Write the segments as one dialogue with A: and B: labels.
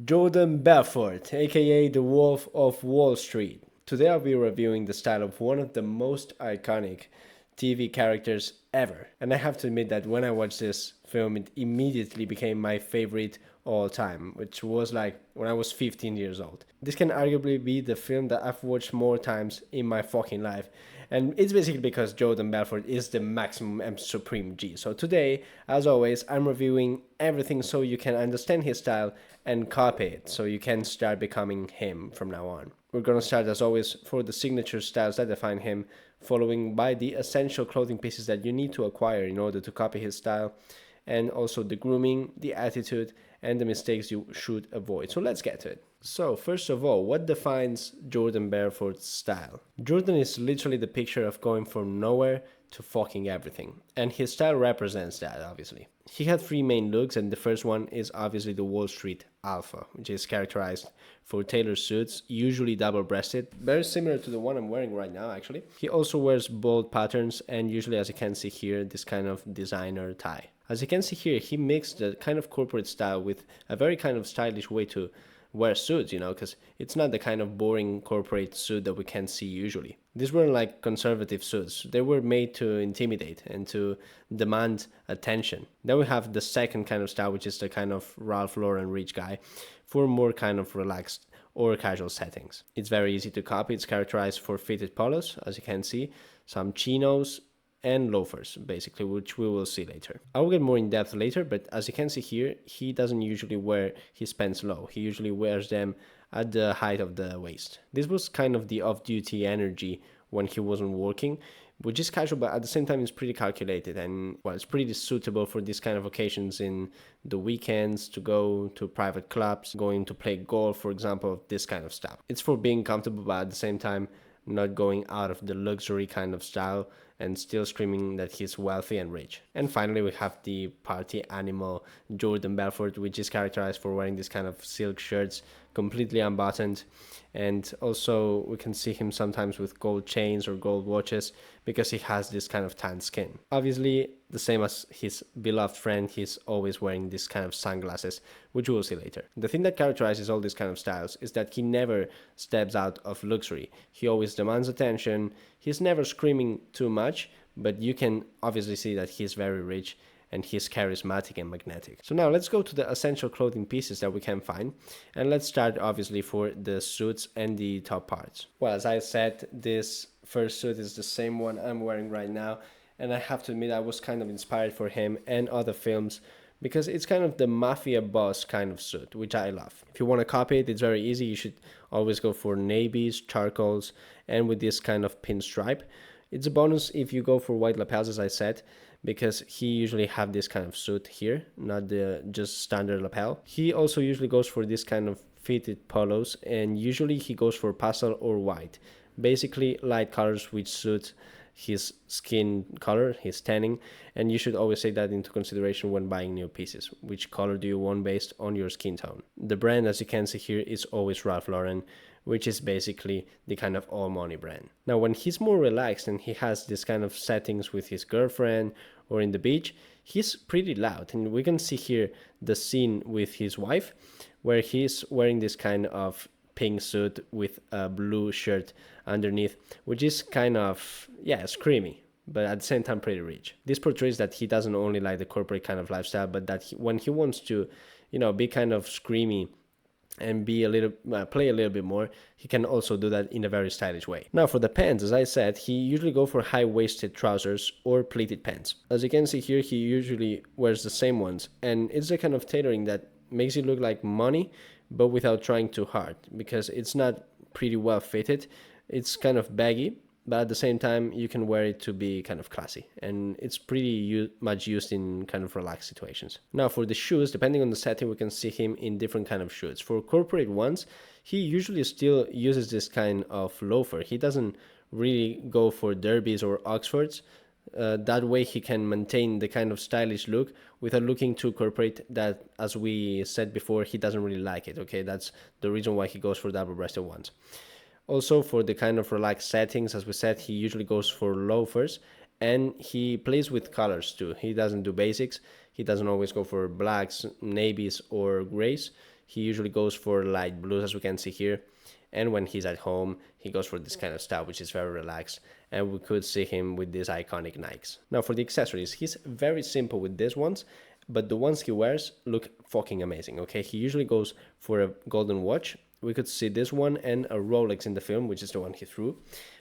A: Jordan Belfort, aka the Wolf of Wall Street. Today I'll be reviewing the style of one of the most iconic TV characters ever. And I have to admit that when I watched this film, it immediately became my favorite all time, which was like when I was 15 years old. This can arguably be the film that I've watched more times in my fucking life. And it's basically because Jordan Belfort is the maximum and supreme G. So today, as always, I'm reviewing everything so you can understand his style and copy it so you can start becoming him from now on. We're gonna start as always for the signature styles that define him, following by the essential clothing pieces that you need to acquire in order to copy his style, and also the grooming, the attitude, and the mistakes you should avoid. So let's get to it. So, first of all, what defines Jordan Belfort's style? Jordan is literally the picture of going from nowhere to fucking everything, and his style represents that, obviously. He had three main looks, and the first one is obviously the Wall Street Alpha, which is characterized for tailored suits, usually double-breasted, very similar to the one I'm wearing right now, actually. He also wears bold patterns, and usually, as you can see here, this kind of designer tie. As you can see here, he mixed the kind of corporate style with a very kind of stylish way to wear suits, because it's not the kind of boring corporate suit that we can see usually. These weren't like conservative suits. They were made to intimidate and to demand attention. Then we have the second kind of style, which is the kind of Ralph Lauren rich guy for more kind of relaxed or casual settings. It's very easy to copy. It's characterized for fitted polos, as you can see, some chinos, and loafers, basically, which we will see later. I will get more in depth later, but as you can see here, he doesn't usually wear his pants low. He usually wears them at the height of the waist. This was kind of the off-duty energy when he wasn't working, which is casual, but at the same time it's pretty calculated, and well, it's pretty suitable for these kind of occasions in the weekends, to go to private clubs, going to play golf, for example, this kind of stuff. It's for being comfortable, but at the same time not going out of the luxury kind of style and still screaming that he's wealthy and rich. And finally, we have the party animal Jordan Belfort, which is characterized for wearing this kind of silk shirts, completely unbuttoned. And also we can see him sometimes with gold chains or gold watches because he has this kind of tan skin. Obviously, the same as his beloved friend, he's always wearing this kind of sunglasses, which we'll see later. The thing that characterizes all these kind of styles is that he never steps out of luxury. He always demands attention. He's never screaming too much, but you can obviously see that he's very rich and he's charismatic and magnetic. So now let's go to the essential clothing pieces that we can find, and let's start obviously for the suits and the top parts. Well, as I said, this first suit is the same one I'm wearing right now, and I have to admit I was kind of inspired for him and other films because it's kind of the mafia boss kind of suit, which I love. If you want to copy it, it's very easy. You should always go for navies, charcoals, and with this kind of pinstripe. It's a bonus if you go for white lapels, as I said, because he usually have this kind of suit here, not the just standard lapel. He also usually goes for this kind of fitted polos, and usually he goes for pastel or white, basically light colors which suit his skin color, his tanning, and you should always take that into consideration when buying new pieces. Which color do you want based on your skin tone? The brand, as you can see here, is always Ralph Lauren, which is basically the kind of all money brand. Now, when he's more relaxed and he has this kind of settings with his girlfriend or in the beach, he's pretty loud. And we can see here the scene with his wife, where he's wearing this kind of pink suit with a blue shirt underneath, which is kind of, screamy, but at the same time pretty rich. This portrays that he doesn't only like the corporate kind of lifestyle, but that when he wants to, be kind of screamy and be a little play a little bit more, he can also do that in a very stylish way. Now for the pants, as I said, he usually go for high-waisted trousers or pleated pants. As you can see here, he usually wears the same ones, and it's the kind of tailoring that makes it look like money, but without trying too hard, because it's not pretty well fitted. It's kind of baggy, but at the same time you can wear it to be kind of classy, and it's pretty much used in kind of relaxed situations. Now for the shoes, depending on the setting, we can see him in different kind of shoes. For corporate ones, he usually still uses this kind of loafer. He doesn't really go for derbies or oxfords. That way he can maintain the kind of stylish look without looking too corporate, that, as we said before, he doesn't really like it. Okay, that's the reason why he goes for double-breasted ones. Also, for the kind of relaxed settings, as we said, he usually goes for loafers, and he plays with colors too. He doesn't do basics. He doesn't always go for blacks, navies, or grays. He usually goes for light blues, as we can see here. And when he's at home, he goes for this kind of style, which is very relaxed. And we could see him with these iconic Nikes. Now for the accessories, he's very simple with these ones, but the ones he wears look fucking amazing, okay? He usually goes for a golden watch. We could see this one and a Rolex in the film, which is the one he threw.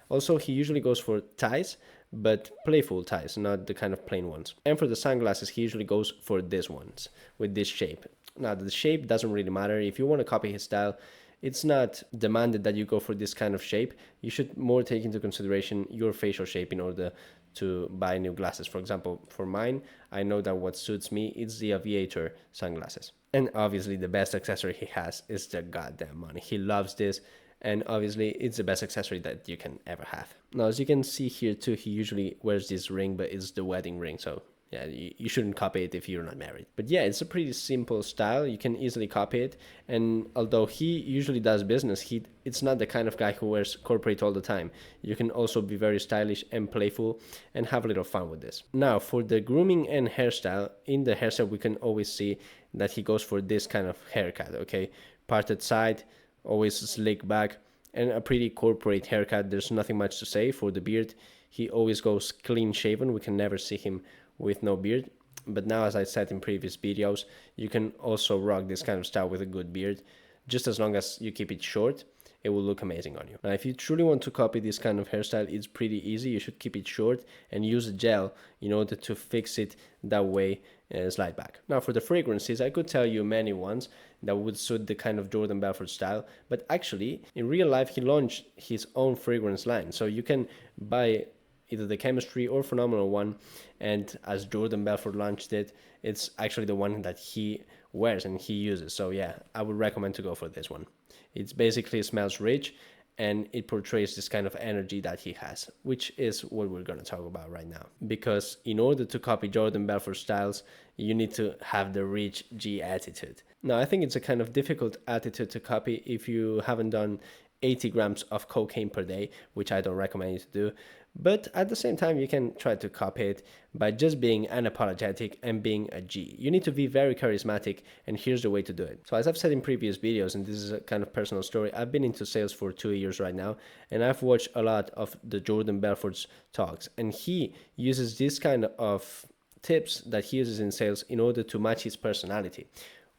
A: Also, he usually goes for ties, but playful ties, not the kind of plain ones. And for the sunglasses, he usually goes for these ones with this shape. Now, the shape doesn't really matter. If you want to copy his style, it's not demanded that you go for this kind of shape. You should more take into consideration your facial shape in order to buy new glasses. For example, for mine, I know that what suits me is the aviator sunglasses. And obviously the best accessory he has is the goddamn money. He loves this, and obviously it's the best accessory that you can ever have. Now, as you can see here too, he usually wears this ring, but it's the wedding ring, so yeah, you shouldn't copy it if you're not married. But yeah, it's a pretty simple style. You can easily copy it. And although he usually does business, it's not the kind of guy who wears corporate all the time. You can also be very stylish and playful and have a little fun with this. Now, for the grooming and hairstyle, in the hairstyle, we can always see that he goes for this kind of haircut, okay? Parted side, always slick back, and a pretty corporate haircut. There's nothing much to say. For the beard, he always goes clean shaven. We can never see him with no beard. But now, as I said in previous videos, you can also rock this kind of style with a good beard. Just as long as you keep it short, it will look amazing on you. Now, if you truly want to copy this kind of hairstyle, it's pretty easy. You should keep it short and use a gel in order to fix it that way and slide back. Now, for the fragrances, I could tell you many ones that would suit the kind of Jordan Belfort style, but actually, in real life, he launched his own fragrance line. So you can buy either the Chemistry or Phenomenal one, and as Jordan Belfort launched it, it's actually the one that he wears and he uses. So yeah, I would recommend to go for this one. It basically smells rich and it portrays this kind of energy that he has, which is what we're going to talk about right now. Because in order to copy Jordan Belfort styles, you need to have the rich G attitude. Now, I think it's a kind of difficult attitude to copy if you haven't done 80 grams of cocaine per day, which I don't recommend you to do. But at the same time, you can try to copy it by just being unapologetic and being a G. You need to be very charismatic, and here's the way to do it. So as I've said in previous videos, and this is a kind of personal story, I've been into sales for 2 years right now, and I've watched a lot of the Jordan Belfort's talks, and he uses this kind of tips that he uses in sales in order to match his personality,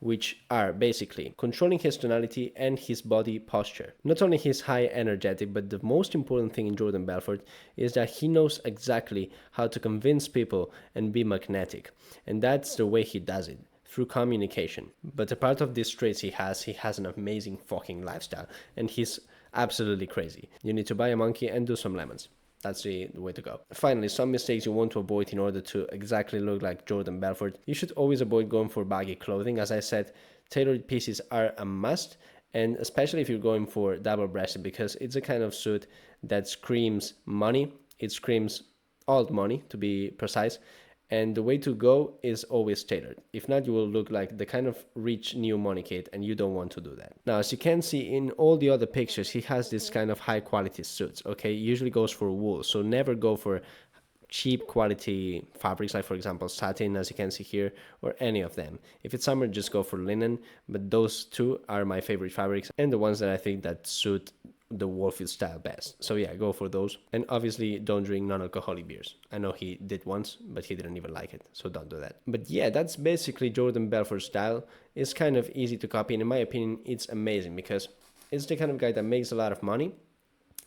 A: which are basically controlling his tonality and his body posture. Not only he's high energetic, but the most important thing in Jordan Belfort is that he knows exactly how to convince people and be magnetic. And that's the way he does it, through communication. But apart of these traits he has an amazing fucking lifestyle, and he's absolutely crazy. You need to buy a monkey and do some lemons. That's the way to go. Finally, some mistakes you want to avoid in order to exactly look like Jordan Belfort. You should always avoid going for baggy clothing. As I said, tailored pieces are a must, and especially if you're going for double-breasted, because it's a kind of suit that screams money. It screams old money, to be precise. And the way to go is always tailored. If not, you will look like the kind of rich new money kid, and you don't want to do that. Now, as you can see in all the other pictures, he has this kind of high quality suits, okay? He usually goes for wool, so never go for cheap quality fabrics, like for example satin, as you can see here, or any of them. If it's summer, just go for linen, but those two are my favorite fabrics and the ones that I think that suit the Wolfield style best. So yeah, go for those. And obviously don't drink non-alcoholic beers. I know he did once, but he didn't even like it, so don't do that. But yeah, that's basically Jordan Belfort's style. It's kind of easy to copy, and in my opinion, it's amazing because it's the kind of guy that makes a lot of money,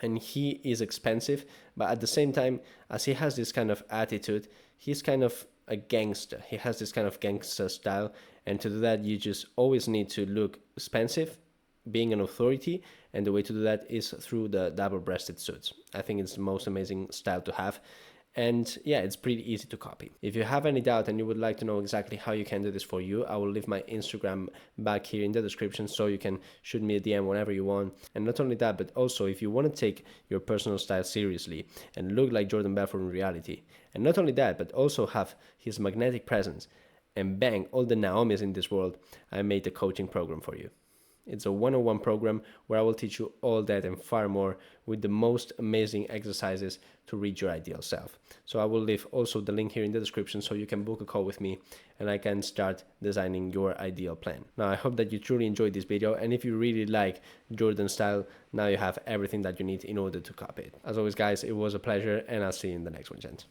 A: and he is expensive, but at the same time, as he has this kind of attitude, he's kind of a gangster. He has this kind of gangster style, and to do that, you just always need to look expensive, being an authority, and the way to do that is through the double-breasted suits. I think it's the most amazing style to have, and yeah, it's pretty easy to copy. If you have any doubt and you would like to know exactly how you can do this for you, I will leave my Instagram back here in the description, so you can shoot me a DM whenever you want. And not only that, but also if you want to take your personal style seriously and look like Jordan Belfort in reality, and not only that, but also have his magnetic presence and bang all the Naomis in this world, I made a coaching program for you. It's a 101 program where I will teach you all that and far more with the most amazing exercises to reach your ideal self. So I will leave also the link here in the description so you can book a call with me and I can start designing your ideal plan. Now I hope that you truly enjoyed this video, and if you really like Jordan's style, now you have everything that you need in order to copy it. As always guys, it was a pleasure and I'll see you in the next one, gents.